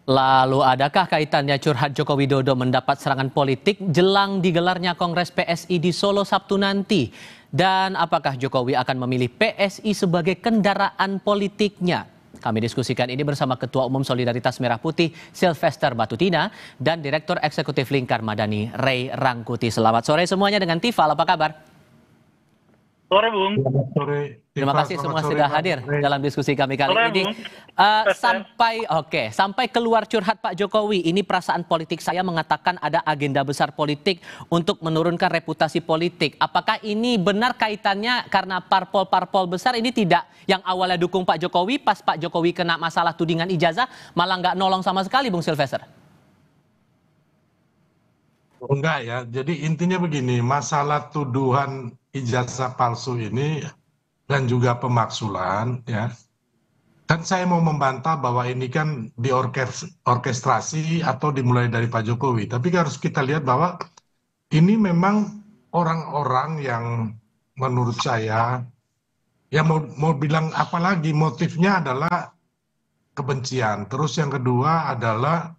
Lalu adakah kaitannya curhat Joko Widodo mendapat serangan politik jelang digelarnya Kongres PSI di Solo Sabtu nanti? Dan apakah Jokowi akan memilih PSI sebagai kendaraan politiknya? Kami diskusikan ini bersama Ketua Umum Solidaritas Merah Putih Sylvester Batutina dan Direktur Eksekutif Lingkar Madani Ray Rangkuti. Selamat sore semuanya dengan Tifal, apa kabar? Sore, Bung. Selamat sore. Terima kasih semua sudah hadir dalam diskusi kami kali Sore, ini. Bung. Sampai keluar curhat Pak Jokowi, ini perasaan politik saya mengatakan ada agenda besar politik untuk menurunkan reputasi politik. Apakah ini benar kaitannya karena parpol-parpol besar ini tidak yang awalnya dukung Pak Jokowi, pas Pak Jokowi kena masalah tudingan ijazah malah nggak nolong sama sekali, Bung Sylvester? Enggak ya, jadi intinya begini, masalah tuduhan ijazah palsu ini dan juga pemaksulan ya. Kan saya mau membantah bahwa ini kan diorkestrasi atau dimulai dari Pak Jokowi. Tapi harus kita lihat bahwa ini memang orang-orang yang menurut saya, ya mau bilang apa lagi, motifnya adalah kebencian. Terus yang kedua adalah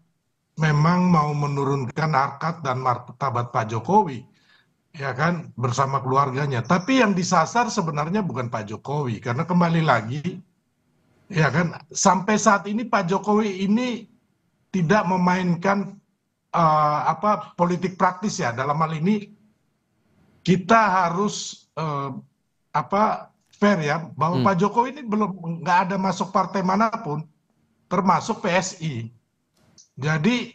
memang mau menurunkan harkat dan martabat Pak Jokowi, ya kan, bersama keluarganya. Tapi yang disasar sebenarnya bukan Pak Jokowi, karena kembali lagi, ya kan, sampai saat ini Pak Jokowi ini tidak memainkan politik praktis ya. Dalam hal ini kita harus fair ya, bahwa Pak Jokowi ini belum nggak ada masuk partai manapun, termasuk PSI. Jadi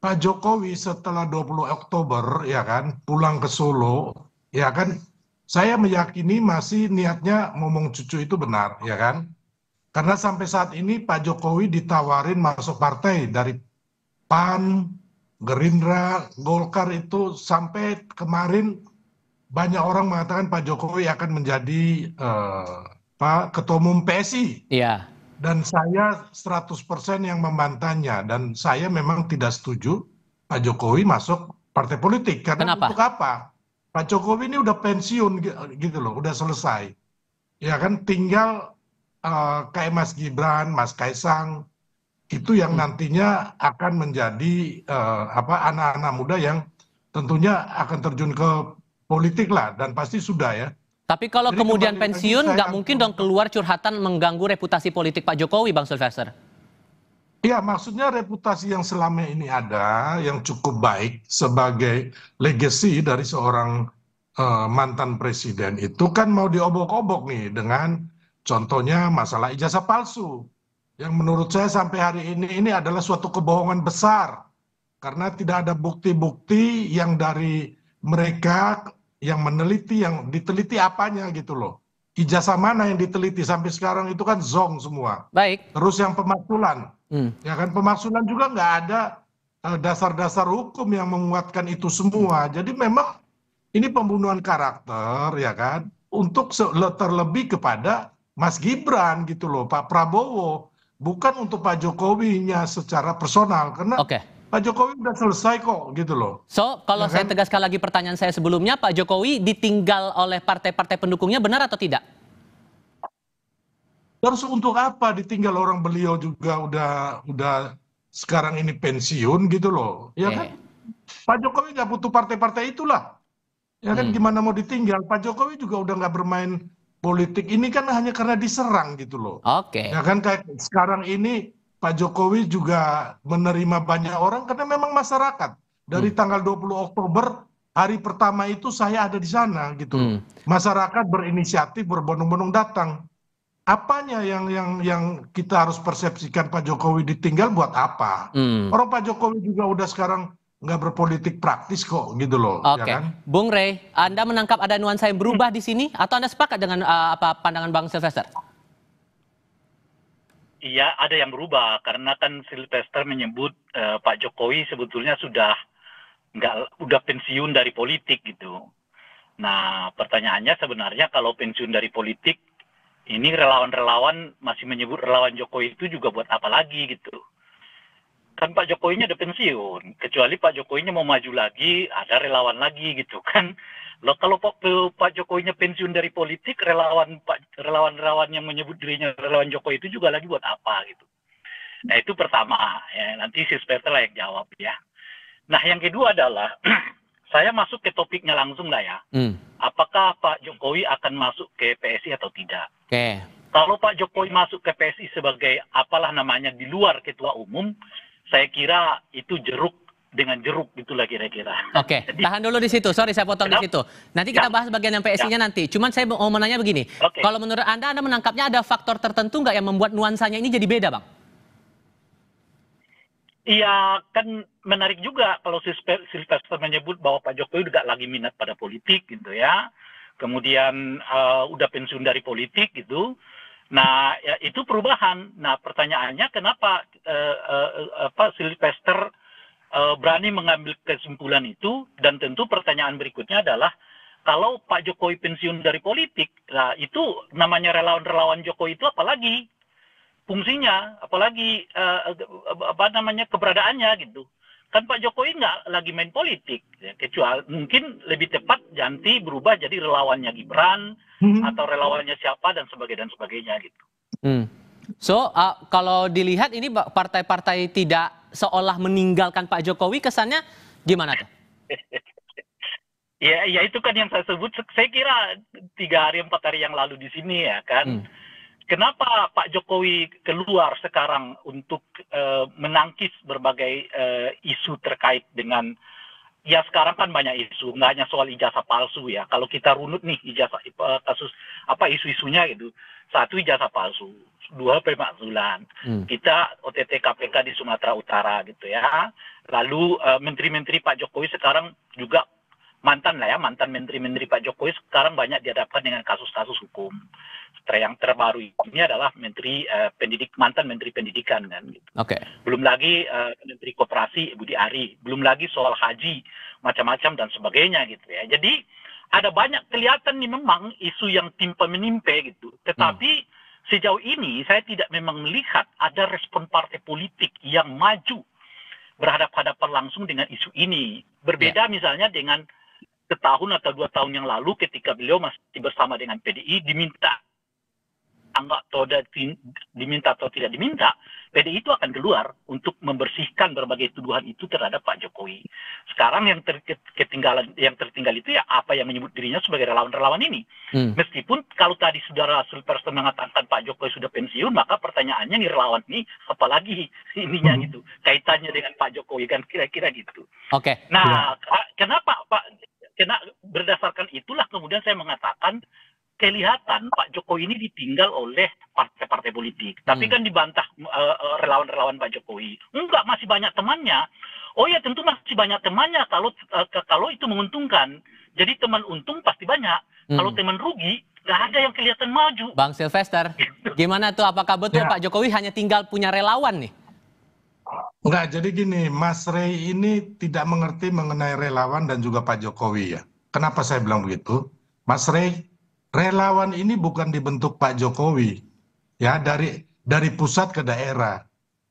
Pak Jokowi setelah 20 Oktober ya kan pulang ke Solo, ya kan, saya meyakini masih niatnya ngomong cucu itu benar, ya kan. Karena sampai saat ini Pak Jokowi ditawarin masuk partai dari PAN, Gerindra, Golkar, itu sampai kemarin banyak orang mengatakan Pak Jokowi akan menjadi Ketua Umum PSI. Iya. Dan saya 100% yang membantahnya, dan saya memang tidak setuju Pak Jokowi masuk partai politik. Karena Kenapa? untuk apa? Pak Jokowi ini udah pensiun gitu loh, udah selesai. Ya kan, tinggal kayak Mas Gibran, Mas Kaisang, itu yang nantinya akan menjadi anak-anak muda yang tentunya akan terjun ke politik lah, dan pasti sudah ya. Tapi kalau Jadi kemudian kembali lagi, pensiun, nggak saya mungkin dong keluar curhatan mengganggu reputasi politik Pak Jokowi, Bang Sylvester? Iya, maksudnya reputasi yang selama ini ada, yang cukup baik sebagai legacy dari seorang mantan presiden, itu kan mau diobok-obok nih dengan contohnya masalah ijazah palsu. Yang menurut saya sampai hari ini adalah suatu kebohongan besar. Karena tidak ada bukti-bukti yang dari mereka yang meneliti, yang diteliti apanya gitu loh. Ijazah mana yang diteliti sampai sekarang itu kan zong semua. Baik. Terus yang pemaksulan, ya kan, pemaksulan juga nggak ada dasar-dasar hukum yang menguatkan itu semua. Jadi memang ini pembunuhan karakter, ya kan, untuk terlebih kepada Mas Gibran gitu loh, Pak Prabowo, bukan untuk Pak Jokowinya secara personal, karena Pak Jokowi udah selesai kok gitu loh. So, kalau saya tegaskan lagi pertanyaan saya sebelumnya, Pak Jokowi ditinggal oleh partai-partai pendukungnya, benar atau tidak? Terus untuk apa ditinggal orang, beliau juga udah sekarang ini pensiun gitu loh, ya kan? Pak Jokowi nggak butuh partai-partai itulah, ya kan, gimana mau ditinggal? Pak Jokowi juga udah nggak bermain politik ini kan hanya karena diserang gitu loh. Ya kan, kayak sekarang ini Pak Jokowi juga menerima banyak orang karena memang masyarakat. Dari tanggal 20 Oktober, hari pertama itu saya ada di sana gitu. Masyarakat berinisiatif, berbondong-bondong datang. Apanya yang kita harus persepsikan Pak Jokowi ditinggal buat apa? Orang Pak Jokowi juga udah sekarang nggak berpolitik praktis kok gitu loh. Ya kan? Bung Rey, Anda menangkap ada nuansa yang berubah di sini atau Anda sepakat dengan pandangan Bang Sylvester? Iya, ada yang berubah karena kan Sylvester menyebut Pak Jokowi sebetulnya udah pensiun dari politik gitu. Nah, pertanyaannya sebenarnya kalau pensiun dari politik, ini relawan-relawan masih menyebut relawan Jokowi itu juga buat apa lagi gitu. Kan Pak Jokowinya udah pensiun, kecuali Pak Jokowinya mau maju lagi, ada relawan lagi gitu kan. Loh, kalau Pak Jokowinya pensiun dari politik, relawan-relawan yang menyebut dirinya relawan Jokowi itu juga lagi buat apa gitu. Nah itu pertama, ya, nanti si Sylvester lah yang jawab ya. Nah yang kedua adalah, saya masuk ke topiknya langsung lah ya. Apakah Pak Jokowi akan masuk ke PSI atau tidak? Oke. Kalau Pak Jokowi masuk ke PSI sebagai apalah namanya di luar ketua umum, saya kira itu jeruk dengan jeruk gitulah kira-kira. Oke, tahan dulu di situ. Sorry saya potong di situ. Nanti kita bahas bagian yang PSI-nya nanti. Cuman saya mau menanya begini. Kalau menurut Anda menangkapnya ada faktor tertentu nggak yang membuat nuansanya ini jadi beda, Bang? Iya, kan menarik juga kalau Sylvester menyebut bahwa Pak Jokowi juga lagi minat pada politik gitu ya. Kemudian udah pensiun dari politik gitu. Nah, ya, itu perubahan. Nah, pertanyaannya kenapa Sylvester berani mengambil kesimpulan itu, dan tentu pertanyaan berikutnya adalah kalau Pak Jokowi pensiun dari politik, nah itu namanya relawan-relawan Jokowi itu apalagi fungsinya, apalagi keberadaannya gitu. Kan Pak Jokowi nggak lagi main politik, ya, kecuali mungkin lebih tepat ganti berubah jadi relawannya Gibran atau relawannya siapa dan sebagainya gitu. So kalau dilihat ini partai-partai tidak seolah meninggalkan Pak Jokowi, kesannya gimana tuh? Ya itu kan yang saya sebut. Saya kira 3 hari 4 hari yang lalu di sini ya kan. Kenapa Pak Jokowi keluar sekarang untuk menangkis berbagai isu terkait dengan, ya sekarang kan banyak isu, nggak hanya soal ijazah palsu ya. Kalau kita runut nih kasus isu-isunya gitu. 1, ijazah palsu, 2, pemakzulan. Kita OTT KPK di Sumatera Utara gitu ya. Lalu menteri-menteri Pak Jokowi sekarang juga mantan menteri-menteri Pak Jokowi sekarang banyak dihadapkan dengan kasus-kasus hukum. Yang terbaru ini adalah mantan menteri pendidikan kan gitu. Belum lagi menteri koperasi Budi Ari, belum lagi soal haji macam-macam dan sebagainya gitu ya. Jadi ada banyak kelihatan nih memang isu yang timpa menimpa gitu. Tetapi sejauh ini saya tidak memang melihat ada respon partai politik yang maju berhadapan-hadapan langsung dengan isu ini. Berbeda misalnya dengan setahun atau 2 tahun yang lalu ketika beliau masih bersama dengan PDI diminta atau tidak diminta, PDI itu akan keluar untuk membersihkan berbagai tuduhan itu terhadap Pak Jokowi. Sekarang yang tertinggal itu ya apa yang menyebut dirinya sebagai relawan-relawan ini. Meskipun kalau tadi saudara Sylvester mengatakan Pak Jokowi sudah pensiun, maka pertanyaannya nih relawan ini apalagi ininya gitu, kaitannya dengan Pak Jokowi kan kira-kira gitu. Nah, kenapa berdasarkan itulah kemudian saya mengatakan kelihatan Pak Jokowi ini ditinggal oleh partai-partai politik. Tapi kan dibantah relawan-relawan Pak Jokowi. Enggak, masih banyak temannya. Oh ya tentu masih banyak temannya kalau itu menguntungkan. Jadi teman untung pasti banyak. Kalau teman rugi, nggak ada yang kelihatan maju. Bang Sylvester, gimana tuh? Apakah betul Pak Jokowi hanya tinggal punya relawan nih? Enggak, jadi gini, Mas Rey ini tidak mengerti mengenai relawan dan juga Pak Jokowi ya. Kenapa saya bilang begitu? Mas Rey, relawan ini bukan dibentuk Pak Jokowi, ya dari pusat ke daerah.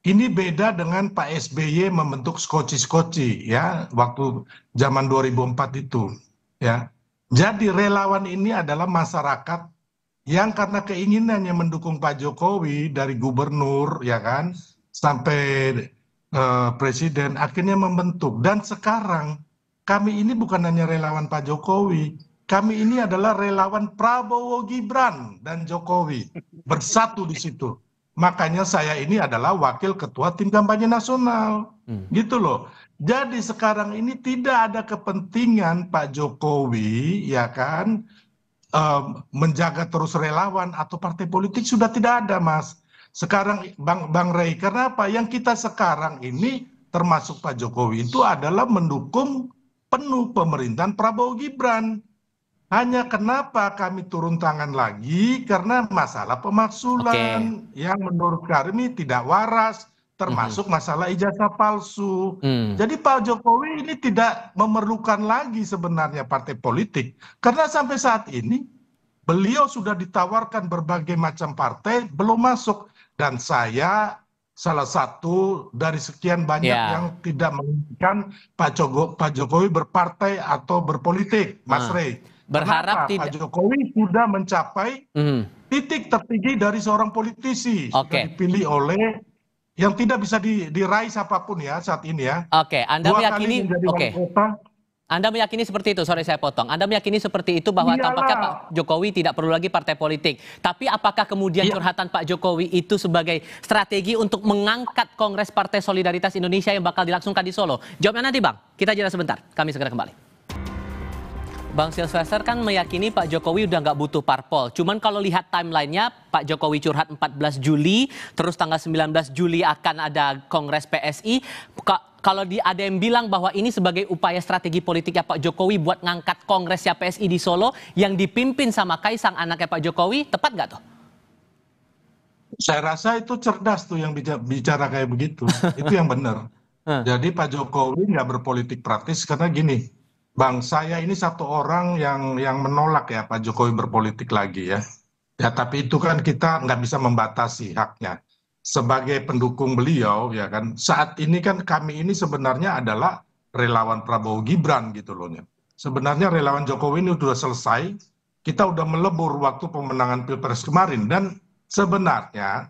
Ini beda dengan Pak SBY membentuk skoci-skoci, ya waktu zaman 2004 itu, ya. Jadi relawan ini adalah masyarakat yang karena keinginannya mendukung Pak Jokowi dari gubernur, ya kan, sampai presiden akhirnya membentuk. Dan sekarang kami ini bukan hanya relawan Pak Jokowi. Kami ini adalah relawan Prabowo Gibran dan Jokowi bersatu di situ. Makanya saya ini adalah wakil ketua tim kampanye nasional. Gitu loh. Jadi sekarang ini tidak ada kepentingan Pak Jokowi ya kan menjaga terus relawan atau partai politik sudah tidak ada, Mas. Sekarang Bang Rey, karena apa? Yang kita sekarang ini termasuk Pak Jokowi itu adalah mendukung penuh pemerintahan Prabowo Gibran. Hanya kenapa kami turun tangan lagi? Karena masalah pemaksulan yang menurut kami tidak waras, termasuk masalah ijazah palsu. Jadi Pak Jokowi ini tidak memerlukan lagi sebenarnya partai politik. Karena sampai saat ini beliau sudah ditawarkan berbagai macam partai, belum masuk. Dan saya salah satu dari sekian banyak yang tidak menginginkan Pak Jokowi berpartai atau berpolitik, Mas Rey. Berharap Pak Jokowi sudah mencapai titik tertinggi dari seorang politisi, sudah dipilih oleh yang tidak bisa diraih siapapun ya saat ini ya. Oke, Anda 2 kali meyakini, menjadi wali oke, kota, Anda meyakini seperti itu, sorry saya potong. Anda meyakini seperti itu bahwa tampaknya Pak iyalah. Jokowi tidak perlu lagi partai politik. Tapi apakah kemudian Iya, curhatan Pak Jokowi itu sebagai strategi untuk mengangkat Kongres Partai Solidaritas Indonesia yang bakal dilangsungkan di Solo? Jawabnya nanti Bang, kita jeda sebentar, kami segera kembali. Bang Silvester kan meyakini Pak Jokowi udah nggak butuh parpol. Cuman kalau lihat timelinenya, Pak Jokowi curhat 14 Juli, terus tanggal 19 Juli akan ada Kongres PSI. Kalau ada yang bilang bahwa ini sebagai upaya strategi politiknya Pak Jokowi buat ngangkat Kongresnya PSI di Solo yang dipimpin sama Kaisang anaknya Pak Jokowi, tepat nggak tuh? saya rasa itu cerdas tuh yang bicara kayak begitu. Itu yang benar. Hah. Jadi Pak Jokowi nggak berpolitik praktis karena gini, Bang, saya ini satu orang yang menolak ya Pak Jokowi berpolitik lagi ya. Ya, tapi itu kan kita nggak bisa membatasi haknya. Sebagai pendukung beliau, ya kan, saat ini kan kami ini sebenarnya adalah relawan Prabowo Gibran gitu loh. Sebenarnya relawan Jokowi ini sudah selesai, kita udah melebur waktu pemenangan Pilpres kemarin, dan sebenarnya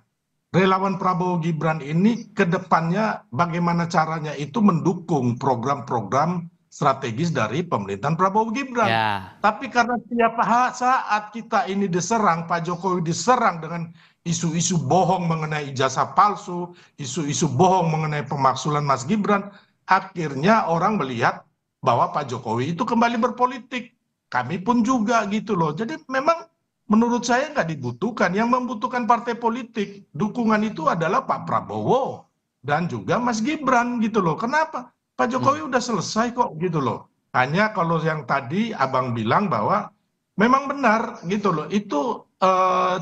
relawan Prabowo Gibran ini ke depannya bagaimana caranya itu mendukung program-program strategis dari pemerintahan Prabowo Gibran. Ya, Tapi karena tiap saat kita ini diserang, Pak Jokowi diserang dengan isu-isu bohong mengenai ijazah palsu, isu-isu bohong mengenai pemaksulan Mas Gibran, akhirnya orang melihat bahwa Pak Jokowi itu kembali berpolitik. Kami pun juga gitu loh. Jadi memang menurut saya nggak dibutuhkan. Yang membutuhkan partai politik, dukungan itu adalah Pak Prabowo dan juga Mas Gibran gitu loh. Kenapa? Pak Jokowi udah selesai kok gitu loh. Hanya kalau yang tadi Abang bilang bahwa memang benar gitu loh. Itu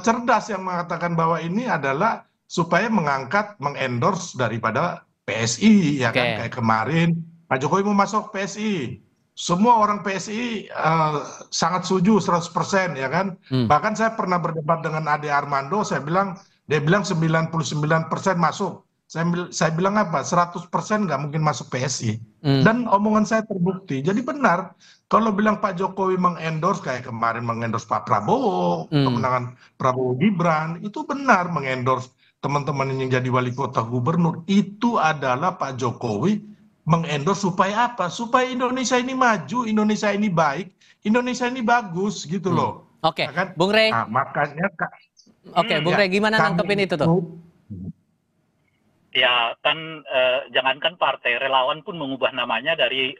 cerdas yang mengatakan bahwa ini adalah supaya mengangkat, mengendorse daripada PSI ya kan. oke. Kayak kemarin Pak Jokowi mau masuk PSI. Semua orang PSI sangat setuju 100% ya kan. Hmm. Bahkan saya pernah berdebat dengan Ade Armando, dia bilang 99% masuk. Saya bilang apa? 100% nggak mungkin masuk PSI. Hmm. Dan omongan saya terbukti. Jadi benar, kalau bilang Pak Jokowi mengendorse kayak kemarin mengendorse Pak Prabowo, Hmm. kemenangan Prabowo Gibran, itu benar mengendorse teman-teman yang jadi wali kota gubernur. Itu adalah Pak Jokowi mengendorse supaya apa? Supaya Indonesia ini maju, Indonesia ini baik, Indonesia ini bagus gitu Hmm. loh. Oke, Ya kan? Bung Rey. Nah, makanya Oke, Bung ya Rey gimana nanggepin kami itu tuh? itu Ya kan jangankan partai, relawan pun mengubah namanya dari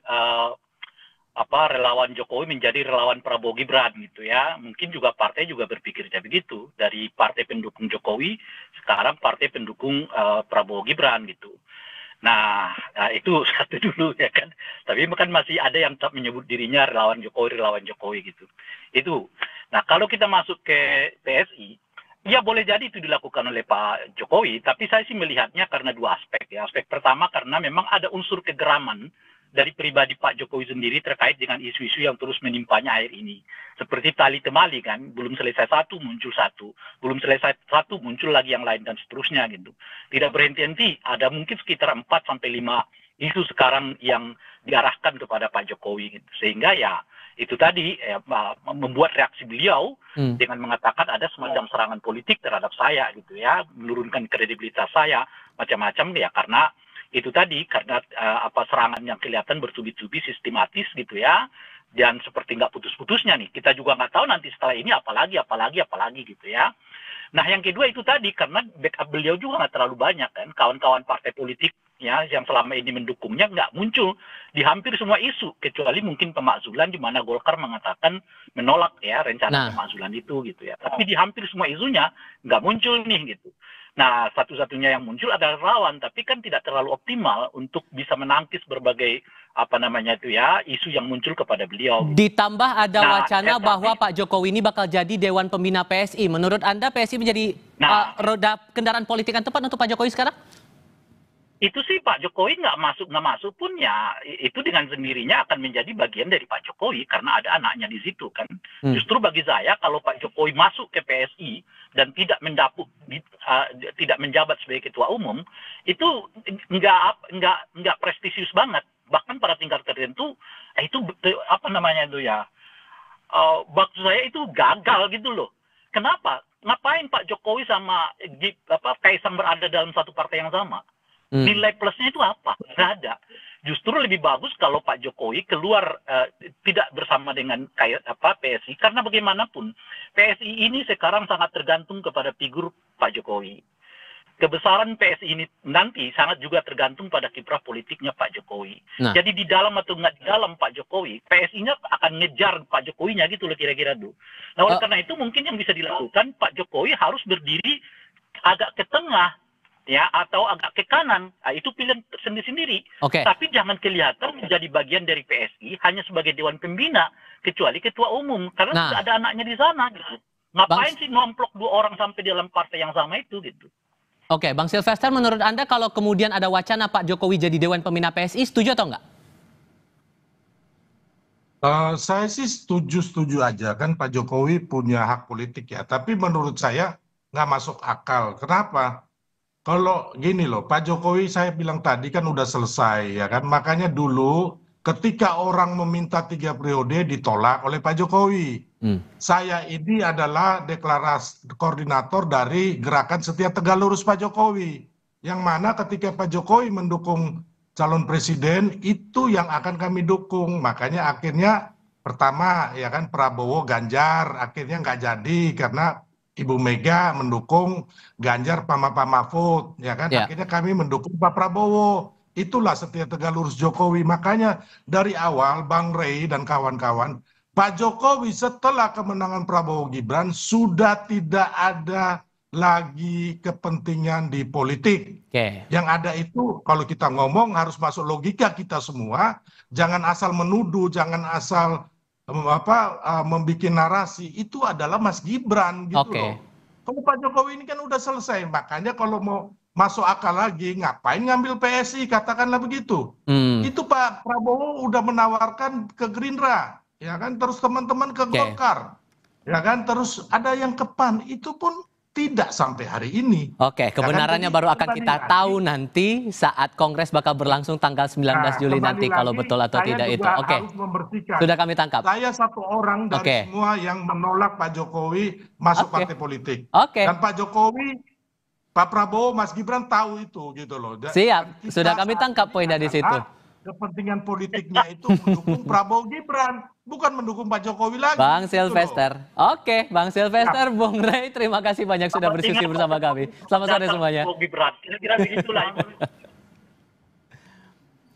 relawan Jokowi menjadi relawan Prabowo Gibran gitu ya. Mungkin juga partai juga berpikirnya begitu. Dari partai pendukung Jokowi sekarang partai pendukung Prabowo Gibran gitu. Nah, itu satu dulu ya kan. Tapi kan masih ada yang tetap menyebut dirinya relawan Jokowi gitu. Itu. Nah, kalau kita masuk ke PSI, ya boleh jadi itu dilakukan oleh Pak Jokowi, tapi saya sih melihatnya karena dua aspek ya. Aspek pertama karena memang ada unsur kegeraman dari pribadi Pak Jokowi sendiri terkait dengan isu-isu yang terus menimpanya akhir ini. Seperti tali temali kan, belum selesai satu muncul satu, belum selesai satu muncul lagi yang lain dan seterusnya gitu. Tidak berhenti-henti, ada mungkin sekitar 4 sampai 5 isu sekarang yang diarahkan kepada Pak Jokowi gitu. Sehingga ya itu tadi membuat reaksi beliau dengan mengatakan ada semacam serangan politik terhadap saya gitu ya, menurunkan kredibilitas saya macam-macam ya karena itu tadi karena serangan yang kelihatan bertubi-tubi sistematis gitu ya dan seperti nggak putus-putusnya nih kita juga nggak tahu nanti setelah ini apalagi gitu ya. Nah yang kedua itu tadi karena backup beliau juga nggak terlalu banyak kan kawan-kawan partai politik ya yang selama ini mendukungnya nggak muncul di hampir semua isu kecuali mungkin pemakzulan di mana Golkar mengatakan menolak ya rencana pemakzulan itu gitu ya tapi di hampir semua isunya nggak muncul nih gitu. Nah, satu-satunya yang muncul adalah relawan, tapi kan tidak terlalu optimal untuk bisa menangkis berbagai isu yang muncul kepada beliau. Ditambah ada Nah, wacana bahwa Pak Jokowi ini bakal jadi Dewan Pembina PSI. Menurut Anda PSI menjadi roda kendaraan politik yang tepat untuk Pak Jokowi sekarang? Itu sih Pak Jokowi nggak masuk pun ya itu dengan sendirinya akan menjadi bagian dari Pak Jokowi karena ada anaknya di situ kan. Justru bagi saya kalau Pak Jokowi masuk ke PSI dan tidak menjabat sebagai ketua umum itu nggak prestisius banget bahkan pada tingkat tertentu itu maksud saya itu gagal gitu loh. Kenapa? Ngapain Pak Jokowi sama Kaisang berada dalam satu partai yang sama? Nilai plusnya itu apa? Nggak ada. Justru lebih bagus kalau Pak Jokowi keluar tidak bersama dengan PSI, karena bagaimanapun PSI ini sekarang sangat tergantung kepada figur Pak Jokowi. Kebesaran PSI ini nanti sangat juga tergantung pada kiprah politiknya Pak Jokowi. Nah. Jadi di dalam atau nggak di dalam Pak Jokowi, PSI-nya akan ngejar Pak Jokowinya gitu loh kira-kira tuh. Nah oleh karena itu mungkin yang bisa dilakukan Pak Jokowi harus berdiri agak ke tengah, ya, atau agak ke kanan. Nah, itu pilihan sendiri-sendiri. Oke. Tapi jangan kelihatan menjadi bagian dari PSI hanya sebagai dewan pembina, kecuali ketua umum, karena sudah ada anaknya di sana. Gitu. Ngapain sih nomplok 2 orang sampai dalam partai yang sama itu gitu? Oke, Bang Silvester, menurut Anda kalau kemudian ada wacana Pak Jokowi jadi Dewan Pembina PSI, setuju atau enggak? Saya sih setuju aja, kan Pak Jokowi punya hak politik ya. Tapi menurut saya nggak masuk akal. Kenapa? Kalau gini loh, Pak Jokowi saya bilang tadi kan udah selesai ya kan. Makanya dulu ketika orang meminta 3 periode ditolak oleh Pak Jokowi. Saya ini adalah deklarasi koordinator dari Gerakan Setia Tegak Lurus Pak Jokowi. Yang mana ketika Pak Jokowi mendukung calon presiden, itu yang akan kami dukung. Makanya akhirnya pertama ya kan Prabowo Ganjar akhirnya nggak jadi karena Ibu Mega mendukung Ganjar Pak Mahfud, ya kan? Akhirnya kami mendukung Pak Prabowo. Itulah Setia Tegak Lurus Jokowi. Makanya dari awal Bang Rey dan kawan-kawan, Pak Jokowi setelah kemenangan Prabowo Gibran sudah tidak ada lagi kepentingan di politik. Yang ada itu kalau kita ngomong harus masuk logika kita semua, jangan asal menuduh, jangan asal membuat narasi. Itu adalah Mas Gibran gitu loh. Kalau Pak Jokowi ini kan udah selesai, makanya kalau mau masuk akal lagi ngapain ngambil PSI, katakanlah begitu. Itu Pak Prabowo udah menawarkan ke Gerindra, ya kan, terus teman-teman ke Golkar, ya kan, terus ada yang ke PAN, itu pun tidak sampai hari ini. Oke, kebenarannya baru akan kita tahu nanti saat Kongres bakal berlangsung tanggal 19 Juli nanti kalau betul atau tidak itu. Oke, sudah kami tangkap. Saya satu orang dari semua yang menolak Pak Jokowi masuk partai politik. Dan Pak Jokowi, Pak Prabowo, Mas Gibran tahu itu gitu loh. Siap, sudah kami tangkap poin dari situ. Kepentingan politiknya itu mendukung Prabowo Gibran, bukan mendukung Pak Jokowi lagi. Bang Silvester. Oke, Bang Silvester, Bung Rey, terima kasih banyak sudah berdiskusi bersama kami. Selamat sore semuanya. Kira-kira begitulah.